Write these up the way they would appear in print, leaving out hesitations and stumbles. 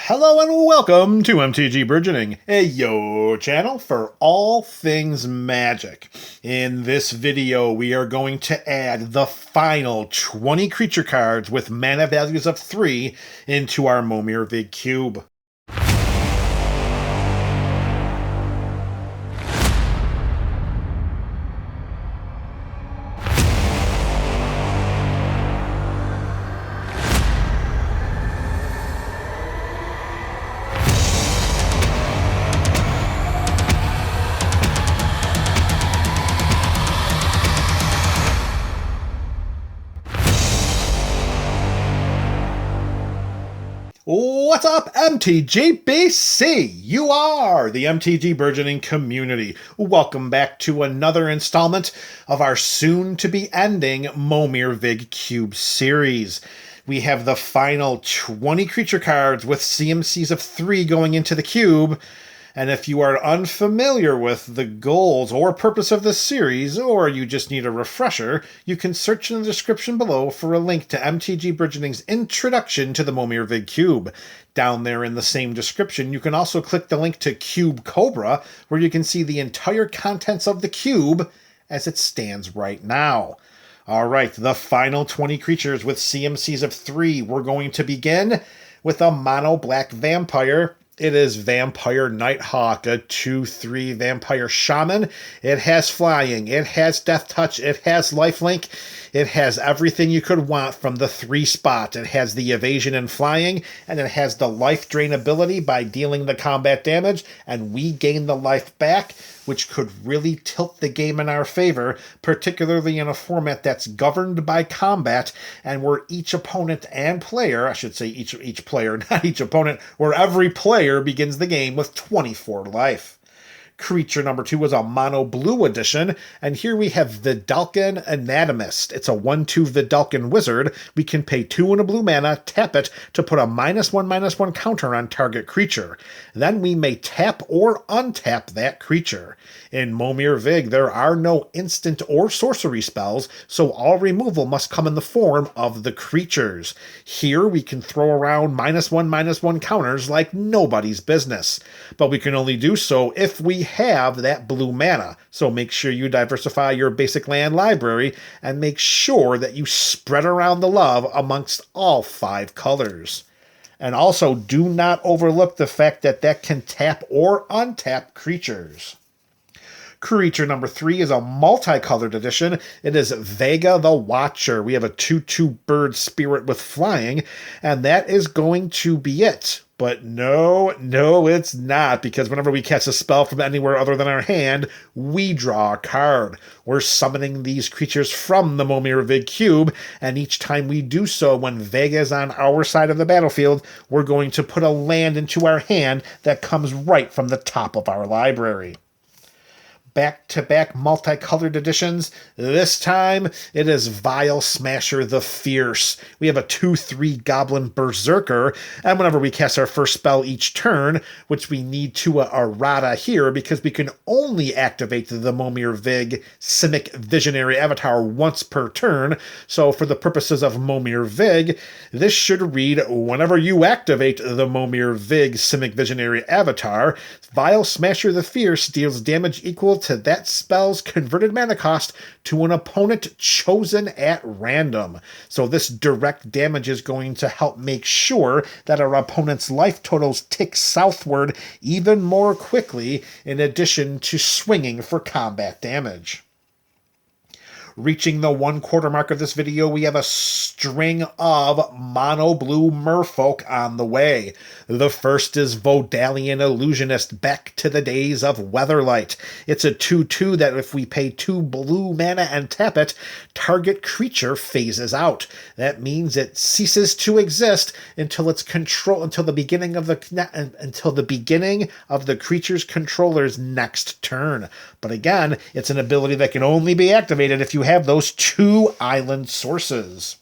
Hello and welcome to MTG Burgeoning, your channel for all things magic. In this video, we are going to add the final 20 creature cards with mana values of 3 into our Momir Vig Cube. What's up, MTG BC? You are the MTG Burgeoning community. Welcome back to another installment of our soon-to-be-ending Momir Vig Cube Series. We have the final 20 creature cards with CMCs of 3 going into the cube. And if you are unfamiliar with the goals or purpose of this series, or you just need a refresher, you can search in the description below for a link to MTG Burgeoning's introduction to the Momir Vig Cube. Down there in the same description, you can also click the link to Cube Cobra, where you can see the entire contents of the cube as it stands right now. All right, the final 20 creatures with CMCs of 3. We're going to begin with a mono black vampire. It is Vampire Nighthawk, a 2/3 Vampire Shaman. It has flying, it has death touch, it has lifelink, it has everything you could want from the 3 spot. It has the evasion and flying, and it has the life drain ability by dealing the combat damage, and we gain the life back, which could really tilt the game in our favor, particularly in a format that's governed by combat, and where each opponent and player, I should say each player, not each opponent, where every player begins the game with 24 life. Creature number 2 was a mono blue edition, and here we have Vidalcan Anatomist. It's a 1/2 Vidalcan wizard. We can pay 2 and a blue mana, tap it to put a -1/-1 counter on target creature. Then we may tap or untap that creature. In Momir Vig, there are no instant or sorcery spells, so all removal must come in the form of the creatures. Here we can throw around -1/-1 counters like nobody's business, but we can only do so if we have that blue mana. So make sure you diversify your basic land library and make sure that you spread around the love amongst all 5 colors. And also do not overlook the fact that that can tap or untap creatures. Creature number 3 is a multicolored edition. It is Vega the Watcher. We have a 2/2 bird spirit with flying, and that is going to be it. But no, it's not, because whenever we cast a spell from anywhere other than our hand, we draw a card. We're summoning these creatures from the Momir Vig Cube, and each time we do so, when Vega is on our side of the battlefield, we're going to put a land into our hand that comes right from the top of our library. Back-to-back multicolored editions. This time, it is Vile Smasher the Fierce. We have a 2/3 Goblin Berserker, and whenever we cast our first spell each turn, which we need to errata here because we can only activate the Momir Vig Simic Visionary Avatar once per turn, so for the purposes of Momir Vig, this should read, whenever you activate the Momir Vig Simic Visionary Avatar, Vile Smasher the Fierce deals damage equal to that spell's converted mana cost to an opponent chosen at random. So this direct damage is going to help make sure that our opponent's life totals tick southward even more quickly, in addition to swinging for combat damage. Reaching the 1/4 mark of this video, we have a string of mono blue merfolk on the way. The first is Vodalian Illusionist, back to the days of Weatherlight. It's a 2/2 that if we pay 2 blue mana and tap it, target creature phases out. That means it ceases to exist until the beginning of the creature's controller's next turn. But again, it's an ability that can only be activated if you have those 2 island sources.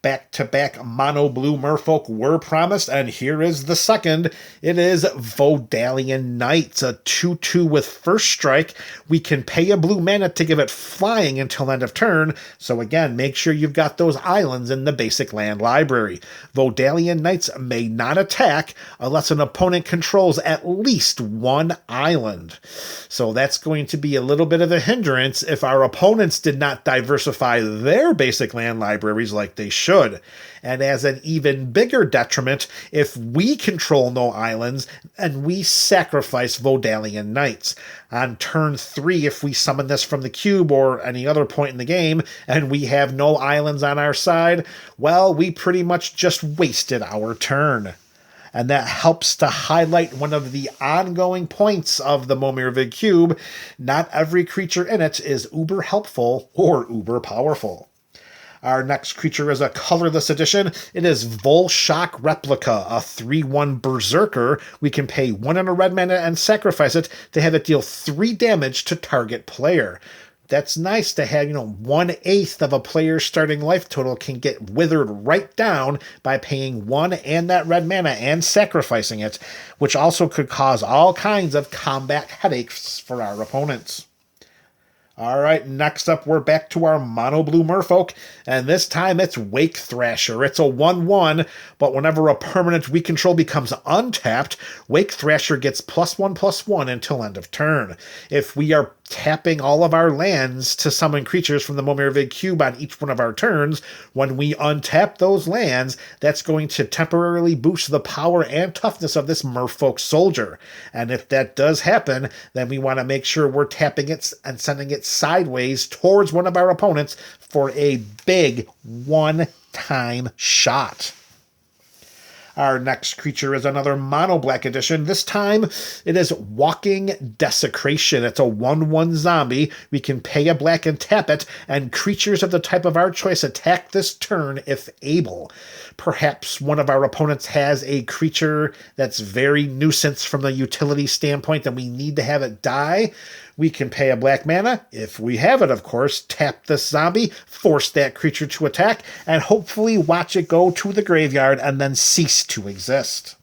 back-to-back mono blue merfolk were promised, and here is the second. It is Vodalian Knights, a 2/2 with first strike. We can pay a blue mana to give it flying until end of turn, so again, make sure you've got those islands in the basic land library. Vodalian Knights may not attack unless an opponent controls at least one island. So that's going to be a little bit of a hindrance if our opponents did not diversify their basic land libraries like they should. And as an even bigger detriment, if we control no islands and we sacrifice Vodalian Knights. On turn 3, if we summon this from the cube or any other point in the game and we have no islands on our side, well, we pretty much just wasted our turn. And that helps to highlight one of the ongoing points of the Momir Vig Cube. Not every creature in it is uber helpful or uber powerful. Our next creature is a colorless edition. It is Volshock Replica, a 3/1 Berserker. We can pay 1 and a red mana and sacrifice it to have it deal 3 damage to target player. That's nice to have, 1/8 of a player's starting life total can get withered right down by paying 1 and that red mana and sacrificing it, which also could cause all kinds of combat headaches for our opponents. All right, next up, we're back to our mono blue merfolk, and this time it's Wake Thrasher. It's a 1/1, but whenever a permanent we control becomes untapped, Wake Thrasher gets +1/+1 until end of turn. If we are tapping all of our lands to summon creatures from the Momir Vig Cube on each one of our turns, when we untap those lands, that's going to temporarily boost the power and toughness of this merfolk soldier. And if that does happen, then we want to make sure we're tapping it and sending it sideways towards one of our opponents for a big one-time shot. Our next creature is another mono black edition. This time it is Walking Desecration. It's a 1/1 zombie. We can pay a black and tap it, and creatures of the type of our choice attack this turn if able. Perhaps one of our opponents has a creature that's very nuisance from the utility standpoint and we need to have it die. We can pay a black mana, if we have it, of course, tap this zombie, force that creature to attack, and hopefully watch it go to the graveyard and then cease to exist.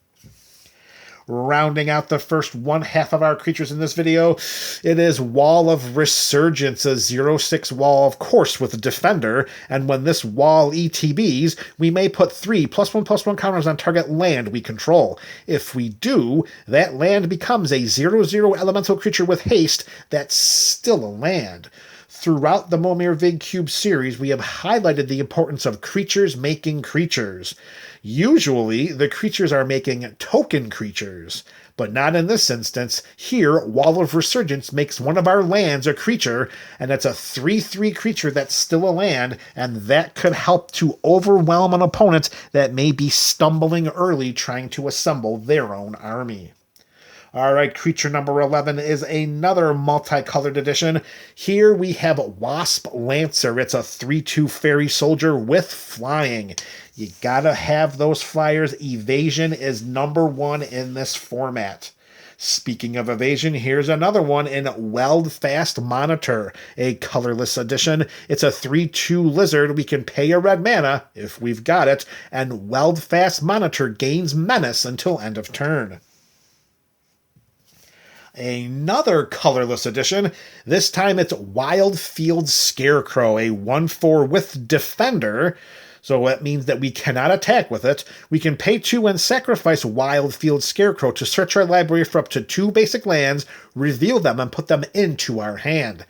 Rounding out the first one half of our creatures in this video, it is Wall of Resurgence, a 0/6 wall, of course, with a Defender, and when this wall ETBs, we may put 3 +1/+1 counters on target land we control. If we do, that land becomes a 0/0 elemental creature with haste that's still a land. Throughout the Momir Vig Cube series, we have highlighted the importance of creatures making creatures. Usually, the creatures are making token creatures, but not in this instance. Here, Wall of Resurgence makes one of our lands a creature, and it's a 3/3 creature that's still a land, and that could help to overwhelm an opponent that may be stumbling early trying to assemble their own army. All right, creature number 11 is another multicolored edition. Here we have Wasp Lancer. It's a 3/2 fairy soldier with flying. You gotta have those flyers. Evasion is number 1 in this format. Speaking of evasion, here's another one in Weldfast Monitor, a colorless edition. It's a 3/2 lizard. We can pay a red mana, if we've got it, and Weldfast Monitor gains menace until end of turn. Another colorless edition. This time it's Wildfield Scarecrow, a 1/4 with Defender. So that means that we cannot attack with it. We can pay 2 and sacrifice Wildfield Scarecrow to search our library for up to 2 basic lands, reveal them, and put them into our hand.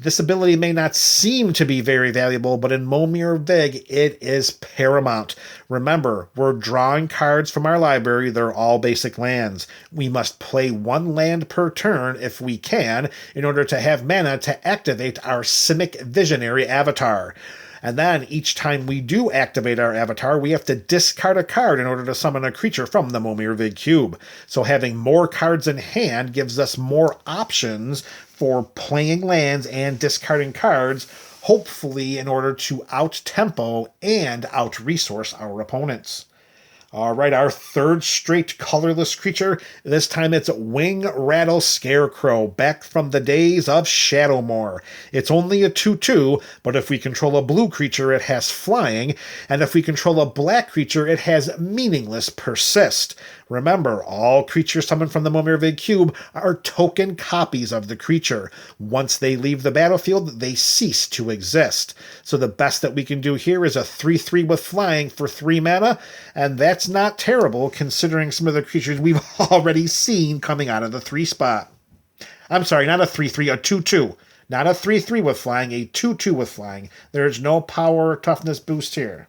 This ability may not seem to be very valuable, but in Momir Vig, it is paramount. Remember, we're drawing cards from our library. They're all basic lands. We must play 1 land per turn, if we can, in order to have mana to activate our Simic Visionary avatar. And then, each time we do activate our avatar, we have to discard a card in order to summon a creature from the Momir Vig Cube. So having more cards in hand gives us more options for playing lands and discarding cards, hopefully in order to out-tempo and out-resource our opponents. All right, our third straight colorless creature. This time it's Wing Rattle Scarecrow, back from the days of Shadowmoor. It's only a 2/2, but if we control a blue creature, it has flying, and if we control a black creature, it has meaningless persist. Remember, all creatures summoned from the Momir Vig Cube are token copies of the creature. Once they leave the battlefield, they cease to exist. So the best that we can do here is a 3/3 with flying for 3 mana, and that's not terrible considering some of the creatures we've already seen coming out of the 3 spot. I'm sorry, not a 3/3, a 2/2. Not a 3/3 with flying, a 2/2 with flying. There's no power or toughness boost here.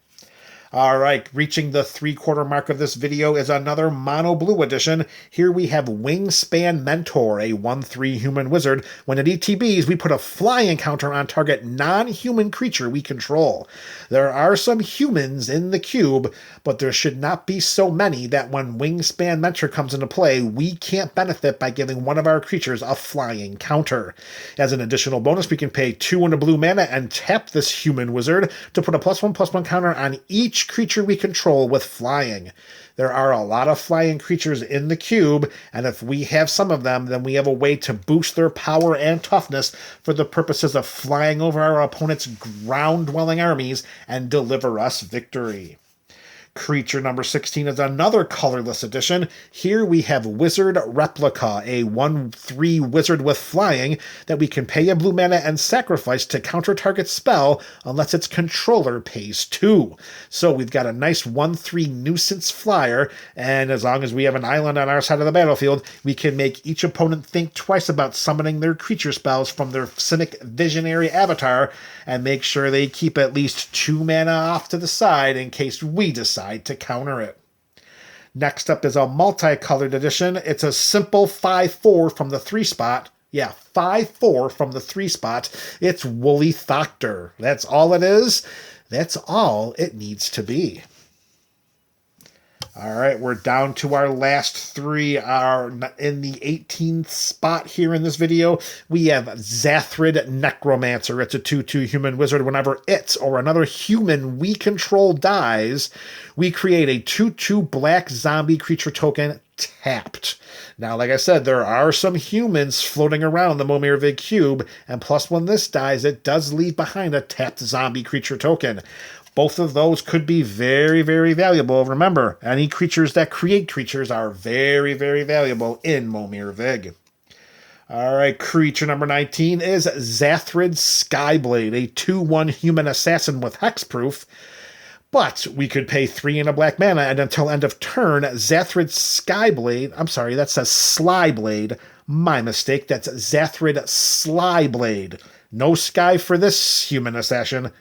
All right, reaching the 3/4 mark of this video is another mono blue edition. Here we have Wingspan Mentor, a 1/3 human wizard. When it ETBs, we put a flying counter on target non-human creature we control. There are some humans in the cube, but there should not be so many that when Wingspan Mentor comes into play, we can't benefit by giving one of our creatures a flying counter. As an additional bonus, we can pay 2 and a blue mana and tap this human wizard to put a +1/+1 counter on each creature we control with flying. There are a lot of flying creatures in the cube, and if we have some of them, then we have a way to boost their power and toughness for the purposes of flying over our opponent's ground-dwelling armies and deliver us victory. Creature number 16 is another colorless edition. Here we have Wizard Replica, a 1/3 wizard with flying that we can pay a blue mana and sacrifice to counter target spell unless its controller pays 2. So we've got a nice 1/3 nuisance flyer, and as long as we have an island on our side of the battlefield, we can make each opponent think twice about summoning their creature spells from their Cynic Visionary avatar and make sure they keep at least 2 mana off to the side in case we decide to counter it. Next up is a multicolored edition. It's a simple 5/4 from the 3 spot. Yeah, 5/4 from the 3 spot. It's Woolly Thoctor. That's all it is. That's all it needs to be. All right, we're down to our last 3. Are in the 18th spot here in this video. We have Zathrid Necromancer. It's a 2/2 human wizard. Whenever it or another human we control dies, we create a 2/2 black zombie creature token tapped. Now, like I said, there are some humans floating around the Momir Vig Cube, and plus when this dies, it does leave behind a tapped zombie creature token. Both of those could be very, very valuable. Remember, any creatures that create creatures are very, very valuable in Momir Vig. All right, creature number 19 is Zathrid Skyblade, a 2/1 human assassin with hexproof. But we could pay 3 and a black mana, and until end of turn, Zathrid Skyblade, I'm sorry, that says Slyblade. My mistake, that's Zathrid Slyblade. No sky for this human assassin,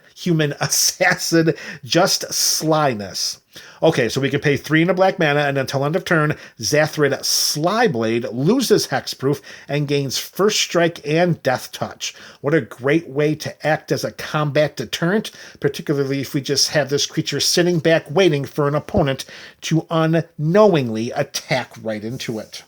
just slyness. Okay, so we can pay 3 and a black mana, and until end of turn, Zathrid Slyblade loses hexproof and gains first strike and death touch. What a great way to act as a combat deterrent, particularly if we just have this creature sitting back waiting for an opponent to unknowingly attack right into it.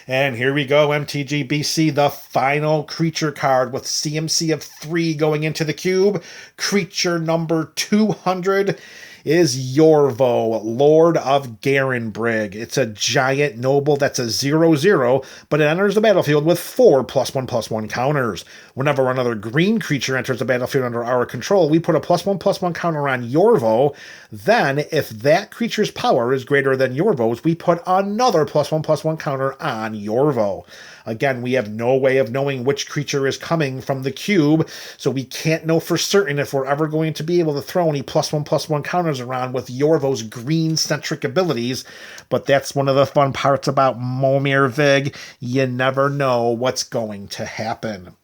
And here we go, MTG BC, the final creature card with CMC of 3 going into the cube. Creature number 200 is Yorvo, Lord of Garenbrig. It's a giant noble that's a 0/0, but it enters the battlefield with 4 +1/+1 counters. Whenever another green creature enters the battlefield under our control, we put a +1/+1 counter on Yorvo. Then, if that creature's power is greater than Yorvo's, we put another +1/+1 counter on Yorvo. Again, we have no way of knowing which creature is coming from the cube, so we can't know for certain if we're ever going to be able to throw any +1/+1 counters around with Yorvo's green-centric abilities, but that's one of the fun parts about Momir Vig. You never know what's going to happen.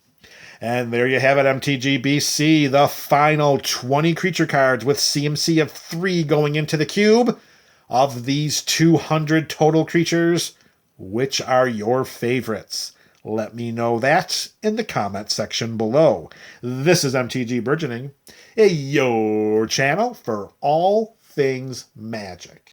And there you have it, MTG BC, the final 20 creature cards with CMC of 3 going into the cube. Of these 200 total creatures, which are your favorites? Let me know that in the comment section below. This is MTG Burgeoning, your channel for all things magic.